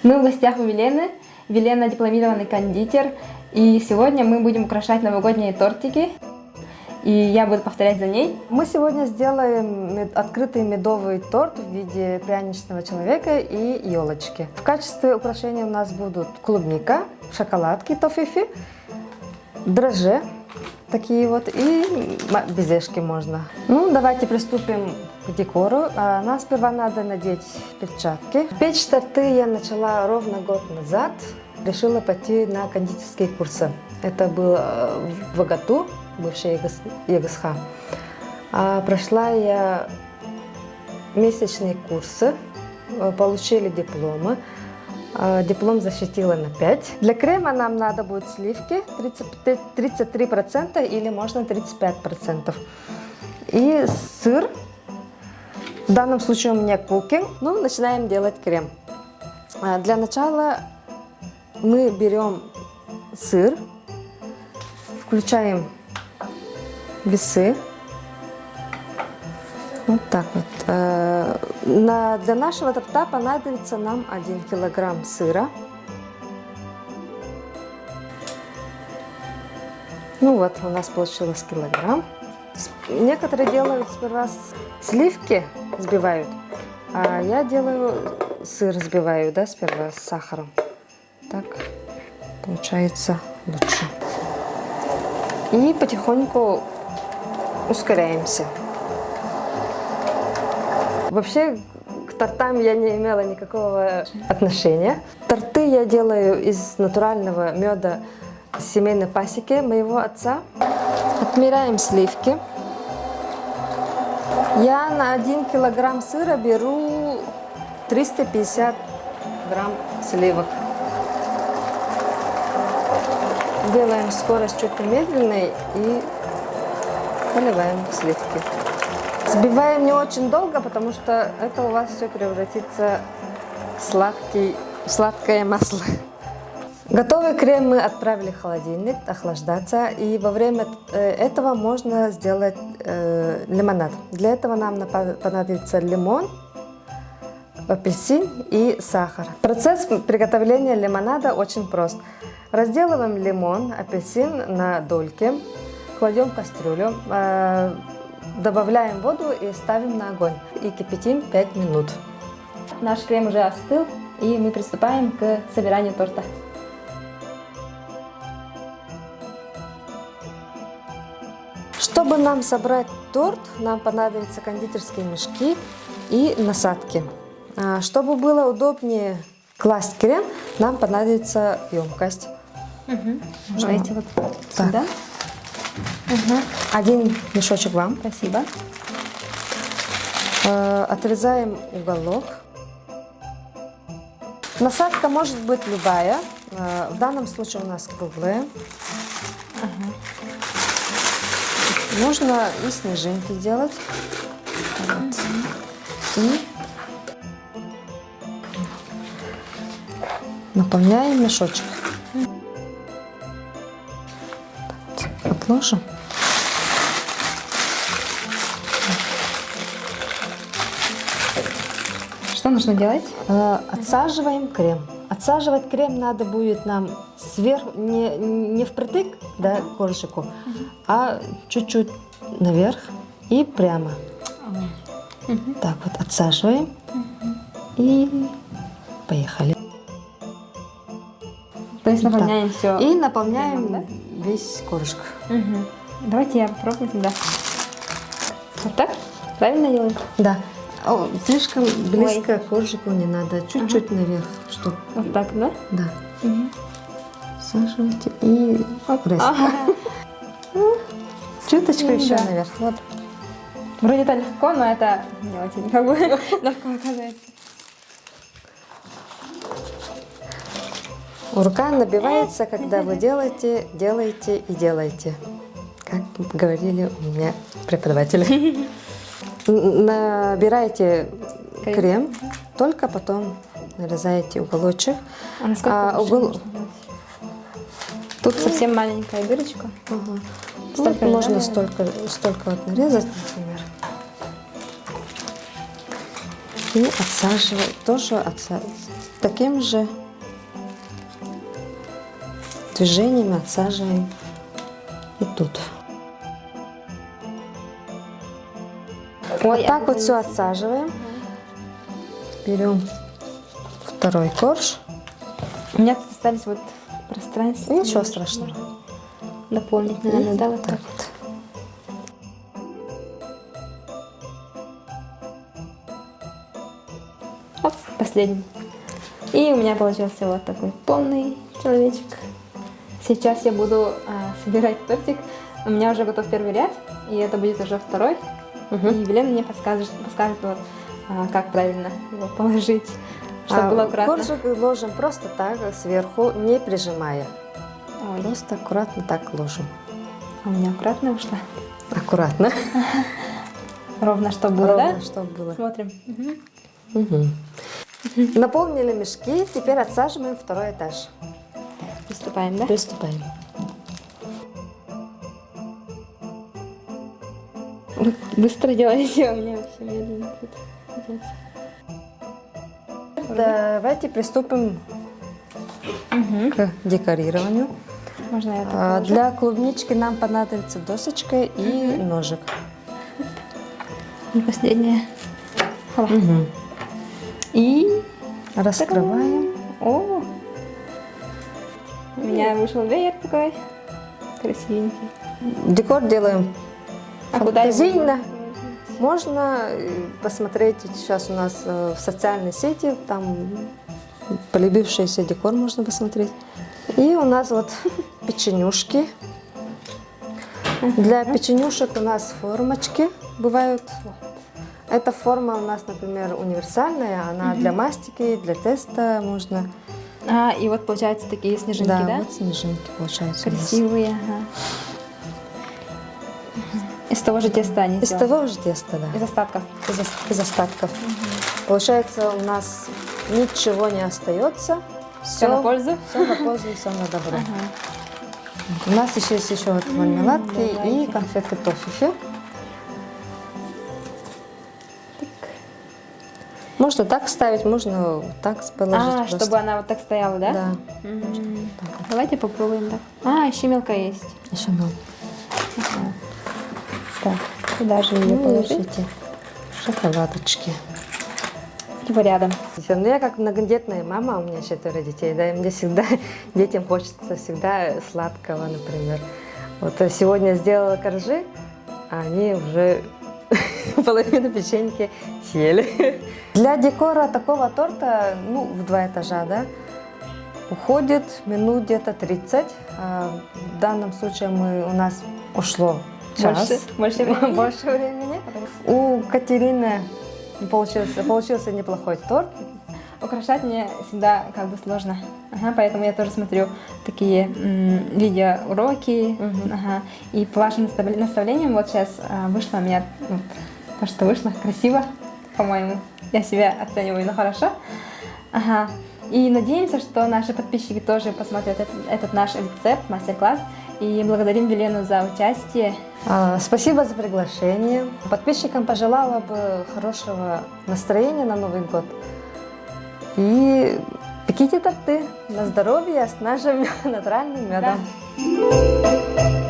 Мы в гостях у Велены. Велена дипломированный кондитер. И сегодня мы будем украшать новогодние тортики. И я буду повторять за ней. Мы сегодня сделаем открытый медовый торт в виде пряничного человека и елочки. В качестве украшения у нас будут клубника, шоколадки, тофифи, дрожжи такие вот и безешки можно. Ну, давайте приступим к декору. Нам сперва надо надеть перчатки. Печь торты я начала ровно год назад. Решила пойти на кондитерские курсы. Это было в ВГТУ, бывший ЕГСХ. Прошла я месячные курсы, получили дипломы. Диплом защитила на 5. Для крема нам надо будет сливки 33% или можно 35%. И сыр. В данном случае у меня кукинг. Ну, начинаем делать крем. Для начала мы берем сыр, включаем весы. Вот так вот. Для нашего торта понадобится нам 1 килограмм сыра. Ну вот, у нас получилось килограмм. Некоторые делают сперва сливки, взбивают, а я делаю сыр, взбиваю, да, сперва с сахаром. Так получается лучше. И потихоньку ускоряемся. Вообще к тортам я не имела никакого отношения. Торты я делаю из натурального меда семейной пасеки моего отца. Отмеряем сливки. Я на 1 килограмм сыра беру 350 грамм сливок. Делаем скорость чуть помедленной и поливаем сливки. Взбиваем не очень долго, потому что это у вас все превратится в сладкое масло. Готовый крем мы отправили в холодильник охлаждаться, и во время этого можно сделать лимонад. Для этого нам понадобится лимон, апельсин и сахар. Процесс приготовления лимонада очень прост. Разделываем лимон, апельсин на дольки, кладем в кастрюлю, добавляем воду и ставим на огонь. И кипятим 5 минут. Наш крем уже остыл, и мы приступаем к собиранию торта. Чтобы нам собрать торт, нам понадобятся кондитерские мешки и насадки. Чтобы было удобнее класть крем, нам понадобится емкость. Давайте вот сюда. Один мешочек вам. Спасибо. Отрезаем уголок. Насадка может быть любая. В данном случае у нас круглая. Можно и снежинки делать. Вот. И наполняем мешочек. Отложим. Что нужно делать? Отсаживаем крем. Отсаживать крем надо будет нам сверху, не впритык, да, к коржику, а чуть-чуть наверх и прямо. Так вот отсаживаем и поехали. То есть наполняем все. И наполняем кремом, да? весь коржик. Давайте я попробую тогда. Вот так? Правильно делаю? Да. Слишком близко к коржику не надо, чуть-чуть наверх, чтобы. Вот так, да? Да. Саживайте и чуточку еще да. наверх. Вот. Вроде это легко, но это не очень как бы легко оказывается. Рука набивается, когда вы делаете и делаете. Как говорили у меня преподаватели. Набираете крем, только потом нарезаете уголочек. А насколько Тут совсем маленькая дырочка. Вот можно столько вот нарезать, например. И отсаживать, тоже таким же движением отсаживаем и тут. Вот так вот все отсаживаем. Берем второй корж. У меня тут остались вот пространства. Ничего страшного. Дополнить, наверное, да, вот так. вот. Оп, последний. И у меня получился вот такой полный человечек. Сейчас я буду собирать тортик. У меня уже готов первый ряд, и это будет уже второй. И Елена мне подскажет вот, как правильно его положить, чтобы было аккуратно. Коржик ложим просто так, сверху, не прижимая. Ой, Просто аккуратно так ложим. у меня аккуратно вышло. Аккуратно. Ровно, чтобы было, Ровно, да? чтобы было. Смотрим. Наполнили мешки, теперь отсаживаем второй этаж. Приступаем, да? Приступаем. Вы быстро делаете, у меня вообще медленно тут идёт. Давайте приступим к декорированию. Можно я так положу? Для клубнички нам понадобится досочка и ножик. И последняя. Хоба. И Раскрываем. о, у меня вышел веер такой красивенький. Декор делаем А куда его фантазийно. Можно посмотреть сейчас у нас в социальной сети, там полюбившийся декор можно посмотреть. И у нас вот печенюшки. Для печенюшек у нас формочки бывают. Эта форма у нас, например, универсальная, она для мастики, для теста можно. И вот получаются такие снежинки, да? Вот снежинки получаются. Красивые, ага. Из того же теста они Из сделаны? того же теста, да. Из остатков? Из остатков. Получается, у нас ничего не остается. Все на пользу? Все на пользу, все на добро. У нас еще есть вот мармеладки и давайте. конфеты тофифи. Можно так ставить, можно вот так положить. просто. Чтобы она вот так стояла, да? Да. Давайте попробуем, да. Еще мелко есть. Еще мелко. Так, куда же ее Ну, положить? ищите шоколадочки. Его рядом. Ну, я как многодетная мама, у меня 4 детей, да, и мне всегда, детям хочется всегда сладкого, например. Вот сегодня сделала коржи, а они уже половину печеньки съели. Для декора такого торта, ну, в 2 этажа, да, уходит минут где-то 30. В данном случае у нас ушло час. Больше времени. Больше времени. У Катерины получился неплохой торт. Украшать мне всегда как бы сложно. Поэтому я тоже смотрю такие видеоуроки. И по вашим наставлениям вот сейчас вышло у меня то, что вышло красиво, по-моему. Я себя оцениваю, но хорошо. И надеемся, что наши подписчики тоже посмотрят этот наш рецепт, мастер-класс. И благодарим Велену за участие. Спасибо за приглашение. Подписчикам пожелала бы хорошего настроения на Новый год. И пеките торты на здоровье с нашим натуральным медом. Да.